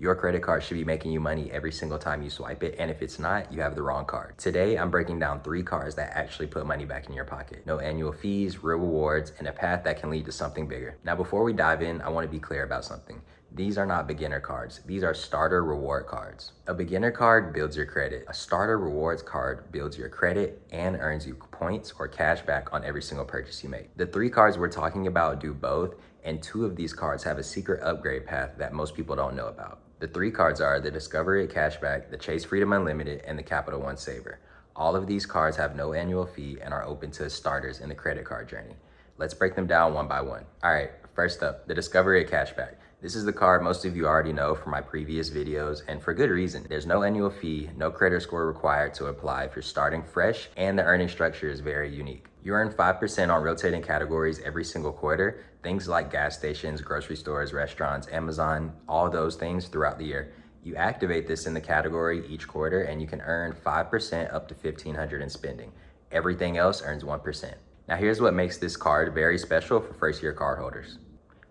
Your credit card should be making you money every single time you swipe it, and if it's not, you have the wrong card. Today, I'm breaking down 3 cards that actually put money back in your pocket. No annual fees, real rewards, and a path that can lead to something bigger. Now, before we dive in, I want to be clear about something. These are not beginner cards. These are starter reward cards. A beginner card builds your credit. A starter rewards card builds your credit and earns you points or cash back on every single purchase you make. The 3 cards we're talking about do both, and 2 of these cards have a secret upgrade path that most people don't know about. The 3 cards are the DiscoverIT Cashback, the Chase Freedom Unlimited, and the Capital One Savor. All of these cards have no annual fee and are open to starters in the credit card journey. Let's break them down one by one. All right, first up, the DiscoverIT Cashback. This is the card most of you already know from my previous videos, and for good reason. There's no annual fee, no credit score required to apply if you're starting fresh, and the earning structure is very unique. You earn 5% on rotating categories every single quarter, things like gas stations, grocery stores, restaurants, Amazon, all those things throughout the year. You activate this in the category each quarter, and you can earn 5% up to $1,500 in spending. Everything else earns 1%. Now here's what makes this card very special for first-year cardholders.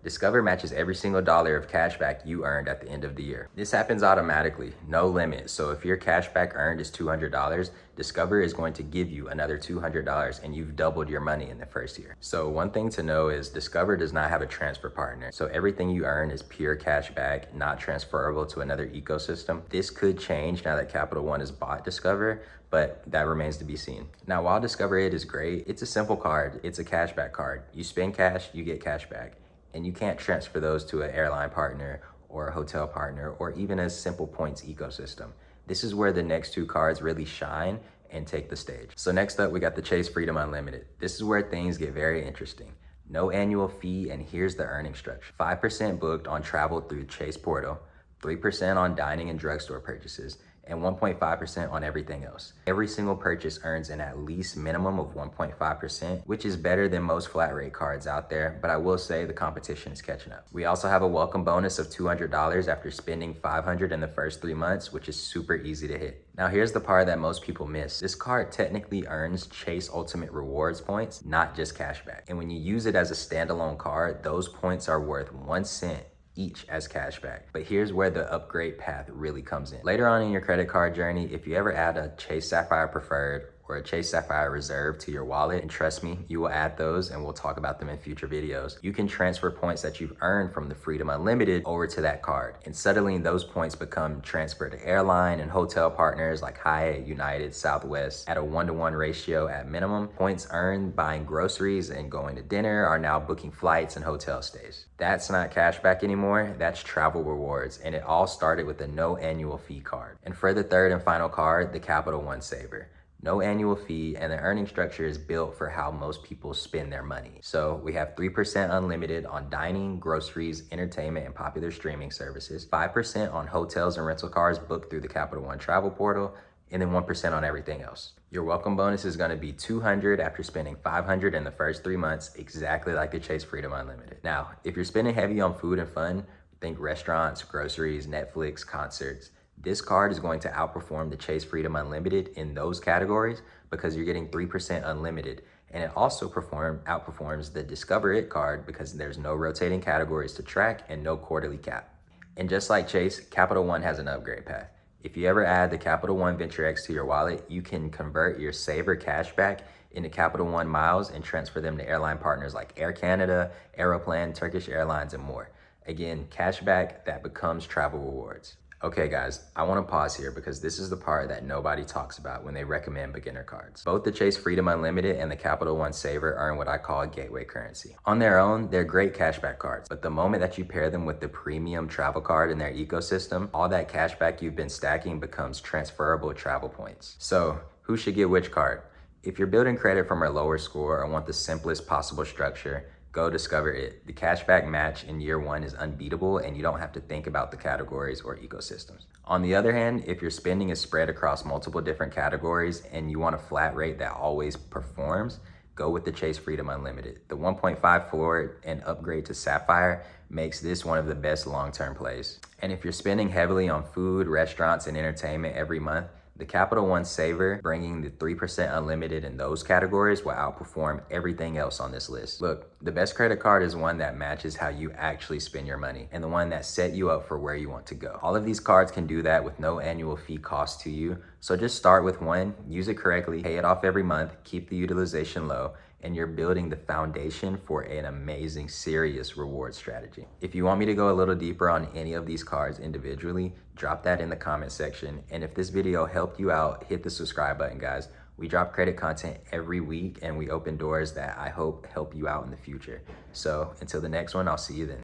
Discover matches every single dollar of cashback you earned at the end of the year. This happens automatically, no limit. So if your cashback earned is $200, Discover is going to give you another $200 and you've doubled your money in the first year. So one thing to know is Discover does not have a transfer partner. So everything you earn is pure cashback, not transferable to another ecosystem. This could change now that Capital One has bought Discover, but that remains to be seen. Now, while DiscoverIT is great, it's a simple card. It's a cashback card. You spend cash, you get cash back. And you can't transfer those to an airline partner or a hotel partner or even a simple points ecosystem. This is where the next 2 cards really shine and take the stage. So next up, we got the Chase Freedom Unlimited. This is where things get very interesting. No annual fee, and here's the earning structure. 5% booked on travel through Chase Portal, 3% on dining and drugstore purchases, and 1.5% on everything else. Every single purchase earns an at least minimum of 1.5%, which is better than most flat rate cards out there, but I will say the competition is catching up. We also have a welcome bonus of $200 after spending $500 in the first 3 months, which is super easy to hit. Now here's the part that most people miss. This card technically earns Chase Ultimate Rewards points, not just cashback. And when you use it as a standalone card, those points are worth 1 cent each as cashback. But here's where the upgrade path really comes in. Later on in your credit card journey, if you ever add a Chase Sapphire Preferred or a Chase Sapphire Reserve to your wallet, and trust me, you will add those and we'll talk about them in future videos, you can transfer points that you've earned from the Freedom Unlimited over to that card. And suddenly those points become transferred to airline and hotel partners like Hyatt, United, Southwest at a 1-to-1 ratio at minimum. Points earned buying groceries and going to dinner are now booking flights and hotel stays. That's not cashback anymore, that's travel rewards, and it all started with a no annual fee card. And for the third and final card, the Capital One Savor. No annual fee, and the earning structure is built for how most people spend their money. So we have 3% unlimited on dining, groceries, entertainment, and popular streaming services, 5% on hotels and rental cars booked through the Capital One travel portal, and then 1% on everything else. Your welcome bonus is gonna be $200 after spending $500 in the first 3 months, exactly like the Chase Freedom Unlimited. Now, if you're spending heavy on food and fun, think restaurants, groceries, Netflix, concerts, this card is going to outperform the Chase Freedom Unlimited in those categories because you're getting 3% unlimited. And it also outperforms the DiscoverIT card because there's no rotating categories to track and no quarterly cap. And just like Chase, Capital One has an upgrade path. If you ever add the Capital One Venture X to your wallet, you can convert your Savor cashback into Capital One miles and transfer them to airline partners like Air Canada, Aeroplan, Turkish Airlines, and more. Again, cashback that becomes travel rewards. Okay guys, I want to pause here because this is the part that nobody talks about when they recommend beginner cards. Both the Chase Freedom Unlimited and the Capital One Savor earn what I call a gateway currency. On their own, they're great cashback cards, but the moment that you pair them with the premium travel card in their ecosystem, all that cashback you've been stacking becomes transferable travel points. So who should get which card? If you're building credit from a lower score or want the simplest possible structure, go DiscoverIT. The cashback match in year 1 is unbeatable and you don't have to think about the categories or ecosystems. On the other hand, if your spending is spread across multiple different categories and you want a flat rate that always performs, go with the Chase Freedom Unlimited. The 1.5 floor and upgrade to Sapphire makes this one of the best long-term plays. And if you're spending heavily on food, restaurants, and entertainment every month, The Capital One Savor, bringing the 3% unlimited in those categories, will outperform everything else on this list. Look, the best credit card is one that matches how you actually spend your money and the one that set you up for where you want to go. All of these cards can do that with no annual fee cost to you. So just start with one, use it correctly, pay it off every month, keep the utilization low, and you're building the foundation for an amazing, serious reward strategy. If you want me to go a little deeper on any of these cards individually, drop that in the comment section. And if this video helped you out, hit the subscribe button, guys. We drop credit content every week and we open doors that I hope help you out in the future. So until the next one, I'll see you then.